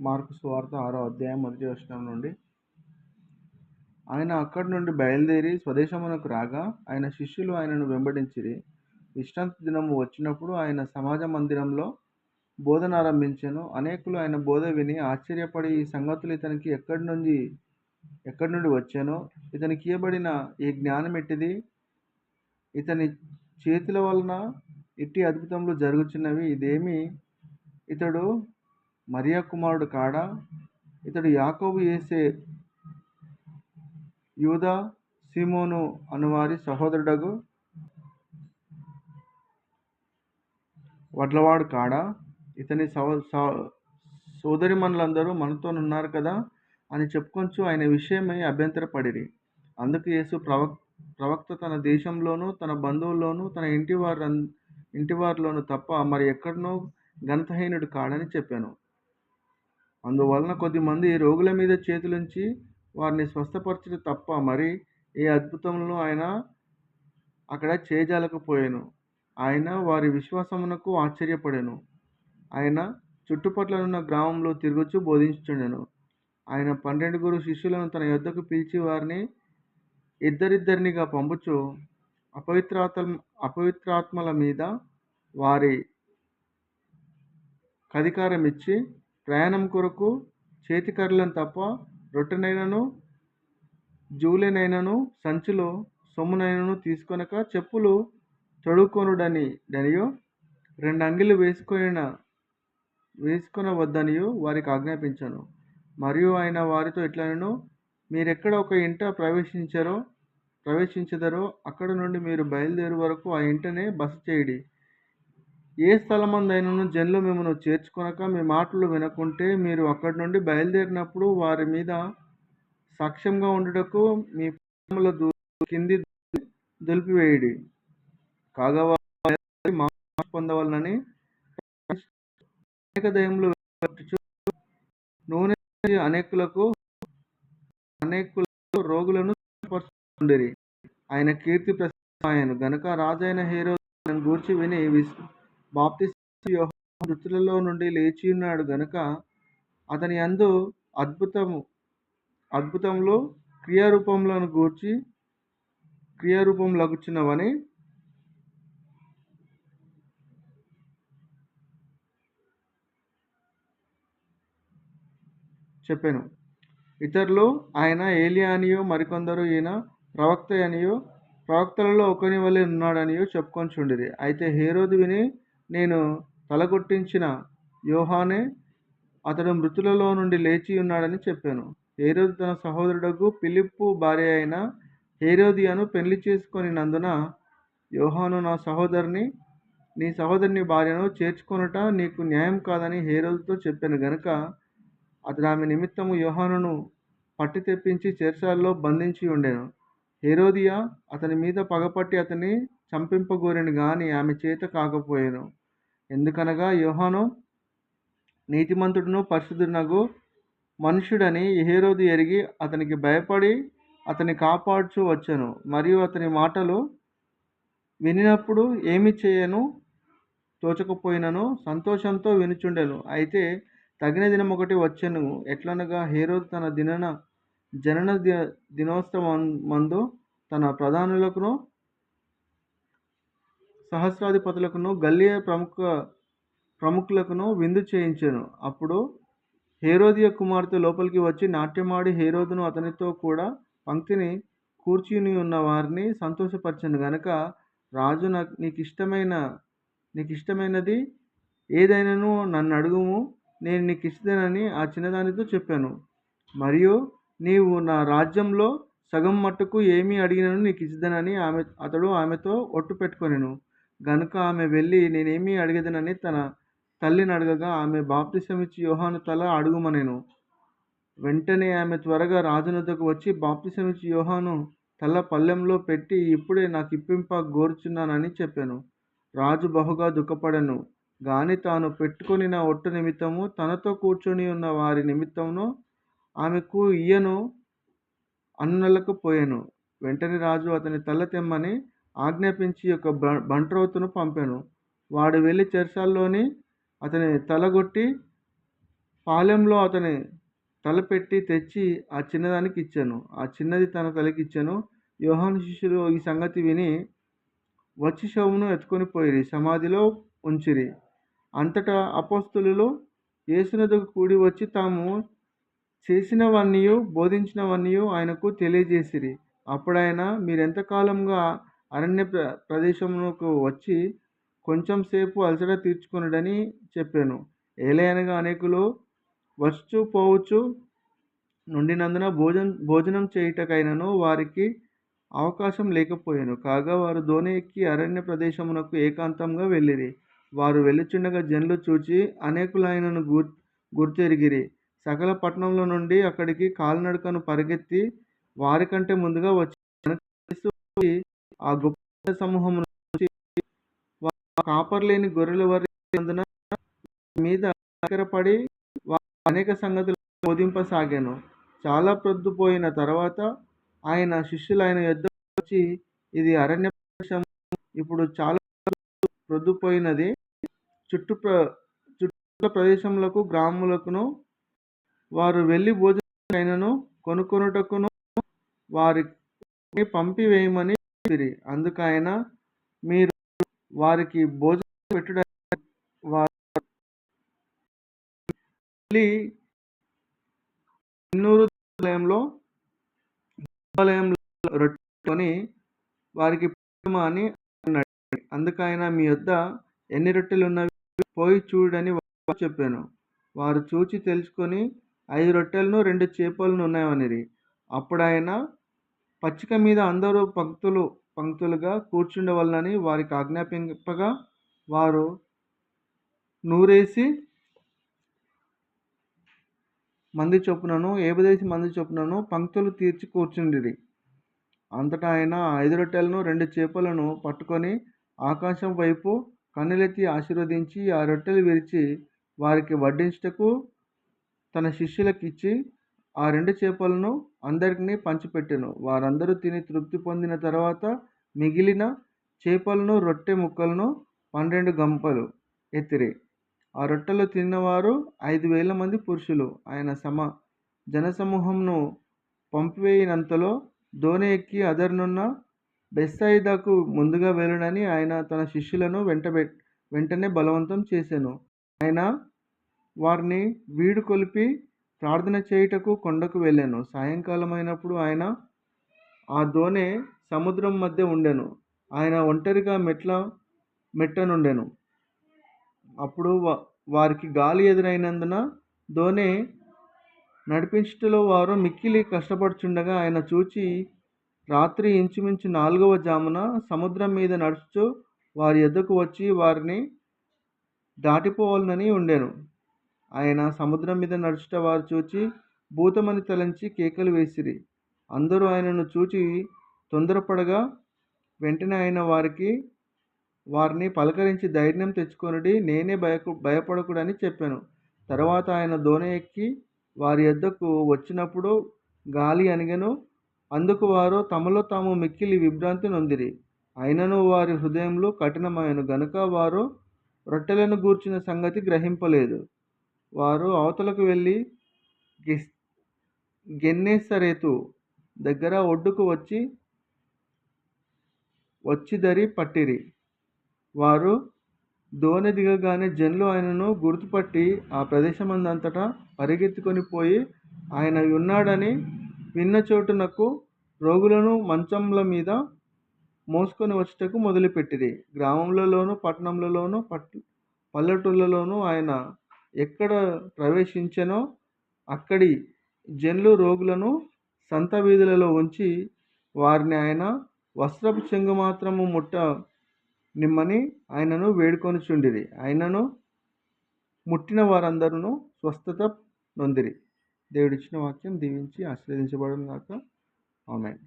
Mark సువార్త 6వ అధ్యాయం 1వ వచనం నుండి. ఆయన అక్కడి నుండి బయలుదేరి స్వదేశమునకు రాగా ఆయన శిష్యులు ఆయనను వెంబడించిరి. విశ్రాంతి దినము వచ్చినప్పుడు ఆయన సమాజ మందిరంలో బోధనారంభించెను. అనేకులు ఆయన బోధ విని ఆశ్చర్యపడి, ఈ సంగతులు ఇతనికి ఎక్కడి నుండి వచ్చెనో, ఇతనికి ఇయ్యబడిన ఈ జ్ఞానం ఎట్టిది, ఇతని చేతుల వలన ఇట్టి అద్భుతములు జరుగుచున్నవి, ఇదేమి, ఇతడు మరియ కుమారుడు కాడా, ఇతడు యాకోబు, యేసే, యూదా, సీమోను అనువారి సహోదరుడగు వడ్లవాడు కాడా, ఇతని సోదరిమణులందరూ మనతోనున్నారు కదా అని చెప్పుకొంచు ఆయన విషయమై అభ్యంతరపడిరి. అందుకు యేసు, ప్రవక్త తన దేశంలోనూ తన బంధువుల్లోనూ తన ఇంటివారిలోనూ తప్ప మరి ఎక్కడనో ఘనతహీనుడు కాడని చెప్పాను. అందువలన కొద్దిమంది రోగుల మీద చేతులుంచి వారిని స్వస్థపరచుట తప్ప మరి ఏ అద్భుతములను ఆయన అక్కడ చేయజాలకపోయాను. ఆయన వారి విశ్వాసమునకు ఆశ్చర్యపడెను. ఆయన చుట్టుపట్లనున్న గ్రామంలో తిరుగుచూ బోధించుచుండెను. ఆయన 12 శిష్యులను తన యొద్దకు పిలిచి వారిని ఇద్దరిద్దరినిగా పంపుచు అపవిత్రాత్మల మీద వారి కధికారం ఇచ్చి, ప్రయాణం కొరకు చేతికర్రలను తప్ప రొట్టెనైనను జూలెనైనను సంచిలో సొమ్మునైనను తీసుకొనక, చెప్పులు తొడుక్కొనుడనియు 2 అంగిళ్ళు వేసుకొనవద్దనియు వారికి ఆజ్ఞాపించెను. మరియు ఆయన వారితో ఇట్లనెను, మీరెక్కడ ఒక ఇంట ప్రవేశించెదరో అక్కడ నుండి మీరు బయలుదేరు వరకు ఆ ఇంటనే బస చేయుడి. ఏ స్థలమందైనను జనులు మిమ్మను చేర్చుకొనక మీ మాటలు వినకుంటే, మీరు అక్కడి నుండి బయలుదేరినప్పుడు వారి మీద సాక్ష్యంగా ఉండుటకు మీ పాదముల కింది దులిపివేయుడి. కాగా వారు మారు పొందవలనని అనేక దయ్యములు వెళ్ళగొట్టుచు నూనె అనేకులకు రోగులను స్వస్థపరచుచుండిరి. ఆయన కీర్తి ప్రసిద్ధమాయెను గనుక రాజైన హేరోదు ఆయనను గూర్చి విని, బాప్తిస్మము యోహాను మృతులలో నుండి లేచియున్నాడు గనుక అతని యందు అద్భుతములు క్రియారూపములగుచున్నవని చెప్పెను. ఇతరులు ఆయన ఏలియా అనియు, మరికొందరు ఈయన ప్రవక్త అనియు, ప్రవక్తలలో ఒకని వలె ఉన్నాడనియు చెప్పుకొనుచుండిరి. అయితే హేరోదు విని, నేను తలగొట్టించిన యోహానే అతడు మృతులలో నుండి లేచి ఉన్నాడని చెప్పాను. హేరోదు తన సహోదరుడగు ఫిలిప్పు భార్య అయిన హేరోదియను పెళ్లి చేసుకొనినందున, యోహాను నీ సహోదరుని భార్యను చేర్చుకొనుట నీకు న్యాయం కాదని హేరోదుతో చెప్పాను గనుక అతడు ఆమె నిమిత్తము యోహానును పట్టి తెప్పించి చెరసాలలో బంధించి ఉండెను. హేరోదియ అతని మీద పగపట్టి అతన్ని చంపింపగోరెను గాని ఆమె చేత కాకపోయెను. ఎందుకనగా యోహాను నీతిమంతుడును పరిశుద్ధునగు మనుష్యుడని హేరోదు ఎరిగి అతనికి భయపడి అతన్ని కాపాడుచూ వచ్చెను. మరియు అతని మాటలు వినినప్పుడు ఏమి చేయను తోచకపోయినను సంతోషంతో వినుచుండెను. అయితే తగిన దినం ఒకటి వచ్చెను. ఎట్లనగా హేరోదు తన జనన దినోత్సవమందు తన ప్రధానులకును సహస్రాధిపతులకును గల్లియ ప్రముఖులకును విందు చేయించెను. అప్పుడు హేరోదియ కుమార్తె లోపలికి వచ్చి నాట్యమాడి హేరోదును అతనితో కూడా పంక్తిని కూర్చుని ఉన్న వారిని సంతోషపరిచెను గనుక రాజు, నీకిష్టమైనది ఏదైనను నన్ను అడుగుము, నేను నీకిచ్చుదనని ఆ చిన్నదానితో చెప్పాను. మరియు నీవు నా రాజ్యంలో సగం మట్టుకు ఏమి అడిగినను నీకిచ్చుదనని అతడు ఆమెతో ఒట్టు పెట్టుకొనెను. గనుక ఆమె వెళ్ళి నేనేమి అడిగేదనని తన తల్లిని అడగగా, ఆమె బాప్తిసమిచ్చి యోహాను తల అడుగుమనెను. వెంటనే ఆమె త్వరగా రాజునొద్దకు వచ్చి బాప్తిసమిచ్చి యోహాను తల పళ్ళెంలో పెట్టి, ఇప్పుడే నాకిప్పింప గోరుచున్నానని చెప్పాను. రాజు బహుగా దుఃఖపడెను గాని తాను పెట్టుకొనిన ఒట్టు నిమిత్తము తనతో కూర్చొని ఉన్న వారి నిమిత్తమును ఆమెకు ఇయ్యను అనలేకపోయెను. వెంటనే రాజు అతని తల తెమ్మని ఆజ్ఞాపించి ఒక బంట్రోతును పంపెను. వాడు వెళ్ళి చెరసాలలోని అతని తలగొట్టి పాలెంలో అతని తలపెట్టి తెచ్చి ఆ చిన్నదానికి ఇచ్చాను. ఆ చిన్నది తన తలకిచ్చెను. యోహాను శిష్యులు ఈ సంగతి విని వచ్చి శవమును ఎత్తుకొని పోయిరి, సమాధిలో ఉంచిరి. అంతటా అపోస్తలులు యేసునొద్దకు కూడి వచ్చి తాము చేసినవన్నీయు బోధించినవన్నీయు ఆయనకు తెలియజేసిరి. అప్పుడాయన, మీరెంతకాలముగా అరణ్య ప్రదేశమునకు వచ్చి కొంచెం సేపు అలసట తీర్చుకొనుడని చెప్పాను. ఏలయనగా అనేకులు వచ్చుచు పోవచ్చు నుండినందున భోజనం చేయుటకైనను వారికి అవకాశం లేకపోయాను. కాగా వారు దోణి ఎక్కి అరణ్య ప్రదేశమునకు ఏకాంతంగా వెళ్ళిరి. వారు వెళ్ళుచుండగా జనులు చూచి అనేకులైనను గుర్తెరిగిరి. సకల పట్టణంలో నుండి అక్కడికి కాలినడకను పరిగెత్తి వారికంటే ముందుగా వచ్చి ఆ గొప్ప సమూహమును చూచి కాపర్లేని గొర్రెల వరినందున మీద పడి అనేక సంగతులు బోధింపసాగాను. చాలా ప్రొద్దుపోయిన తర్వాత ఆయన శిష్యులు ఆయన యొద్దకు వచ్చి, ఇది అరణ్య ప్రదేశం, ఇప్పుడు చాలా ప్రొద్దుపోయినది. చుట్టుపక్కల ప్రదేశములకు గ్రామములకును వారు వెళ్ళి భోజనమైనను కొనుక్కొనుటకును వారిని పంపివేయమని చెప్పిరి. అందుకు ఆయన, మీరు వారికి భోజనం పెట్టుటకు వారు వెళ్ళి ఇన్నూరు దేవాలయంలో రొట్టె వారికి పెట్టమా అని అన్నాడు. అందుకు ఆయన, మీ యొద్ద ఎన్ని రొట్టెలు ఉన్నవి పోయి చూడని చెప్పాను. వారు చూచి తెలుసుకొని 5 రొట్టెలను 2 చేపలను ఉన్నాయనిరి. అప్పుడు ఆయన, పచ్చిక మీద అందరూ పంక్తులుగా కూర్చుండవలనని వారికి ఆజ్ఞాపింపగా వారు నూరేసి మంది చొప్పునను 50 మంది చొప్పునను పంక్తులు తీర్చి కూర్చుండిరి. అంతటా ఆయన 5 రొట్టెలను 2 చేపలను పట్టుకొని ఆకాశం వైపు కన్నులెత్తి ఆశీర్వదించి ఆ రొట్టెలు విరిచి వారికి వడ్డించుటకు తన శిష్యులకు ఇచ్చి ఆ 2 చేపలను అందరికీ పంచిపెట్టెను. వారందరూ తిని తృప్తి పొందిన తర్వాత మిగిలిన చేపలను రొట్టె ముక్కలను 12 గంపలు ఎత్తిరి. ఆ రొట్టెలు తిన్నవారు 5,000 మంది పురుషులు. ఆయన జనసమూహంను పంపివేయినంతలో దోణి ఎక్కి అదనున్న బెత్సయిదాకు ముందుగా వెళ్ళుడని ఆయన తన శిష్యులను వెంటనే బలవంతం చేసెను. ఆయన వారిని వీడుకొలిపి ప్రార్థన చేయుటకు కొండకు వెళ్ళాను. సాయంకాలం అయినప్పుడు ఆయన ఆ దోణి సముద్రం మధ్య ఉండెను. ఆయన ఒంటరిగా మెట్టనుండెను. అప్పుడు వారికి గాలి ఎదురైనందున దోణి నడిపించుటలో వారు మిక్కిలి కష్టపడుచుండగా ఆయన చూచి రాత్రి ఇంచుమించు 4వ జామున సముద్రం మీద నడుచుచు వారి యొద్దకు వచ్చి వారిని దాటిపోవాలని ఉండెను. ఆయన సముద్రం మీద నడుచుట వారు చూచి భూతమని తలంచి కేకలు వేసిరి. అందరూ ఆయనను చూచి తొందరపడగా వెంటనే ఆయన వారిని పలకరించి ధైర్యం తెచ్చుకొనుడి, నేనే, భయపడకుడని చెప్పాను. తర్వాత ఆయన దోణి ఎక్కి వారి యొద్దకు వచ్చినప్పుడు గాలి అణిగెను. అందుకు వారు తమలో తాము మిక్కిలి విభ్రాంతి నొందిరి. అయినను వారి హృదయములు కఠినమైనను గనుక వారు రొట్టెలను గూర్చిన సంగతి గ్రహింపలేదు. వారు అవతలకు వెళ్ళి గెన్నేసరేతు దగ్గర ఒడ్డుకు వచ్చి దరి పట్టిరి. వారు దోణి దిగగానే జనులు ఆయనను గుర్తుపట్టి ఆ ప్రదేశమందంతటా పరిగెత్తుకొని పోయి ఆయన ఉన్నాడని విన్న చోటునకు రోగులను మంచంల మీద మోసుకొని వచ్చుటకు మొదలుపెట్టిరి. గ్రామములలోను పట్టణములలోను పల్లెటూళ్ళలోనూ ఆయన ఎక్కడ ప్రవేశించెనో అక్కడి జనులు రోగులను సంత వీధులలో ఉంచి వారిని ఆయన వస్త్రపు చెంగు మాత్రము నిమ్మని ఆయనను వేడుకొనుచుండిరి. ఆయనను ముట్టిన వారందరూ స్వస్థత నొందిరి. దేవుడిచ్చిన వాక్యం దీవించి ఆశీర్వదించబడును గాక. ఆమేన్.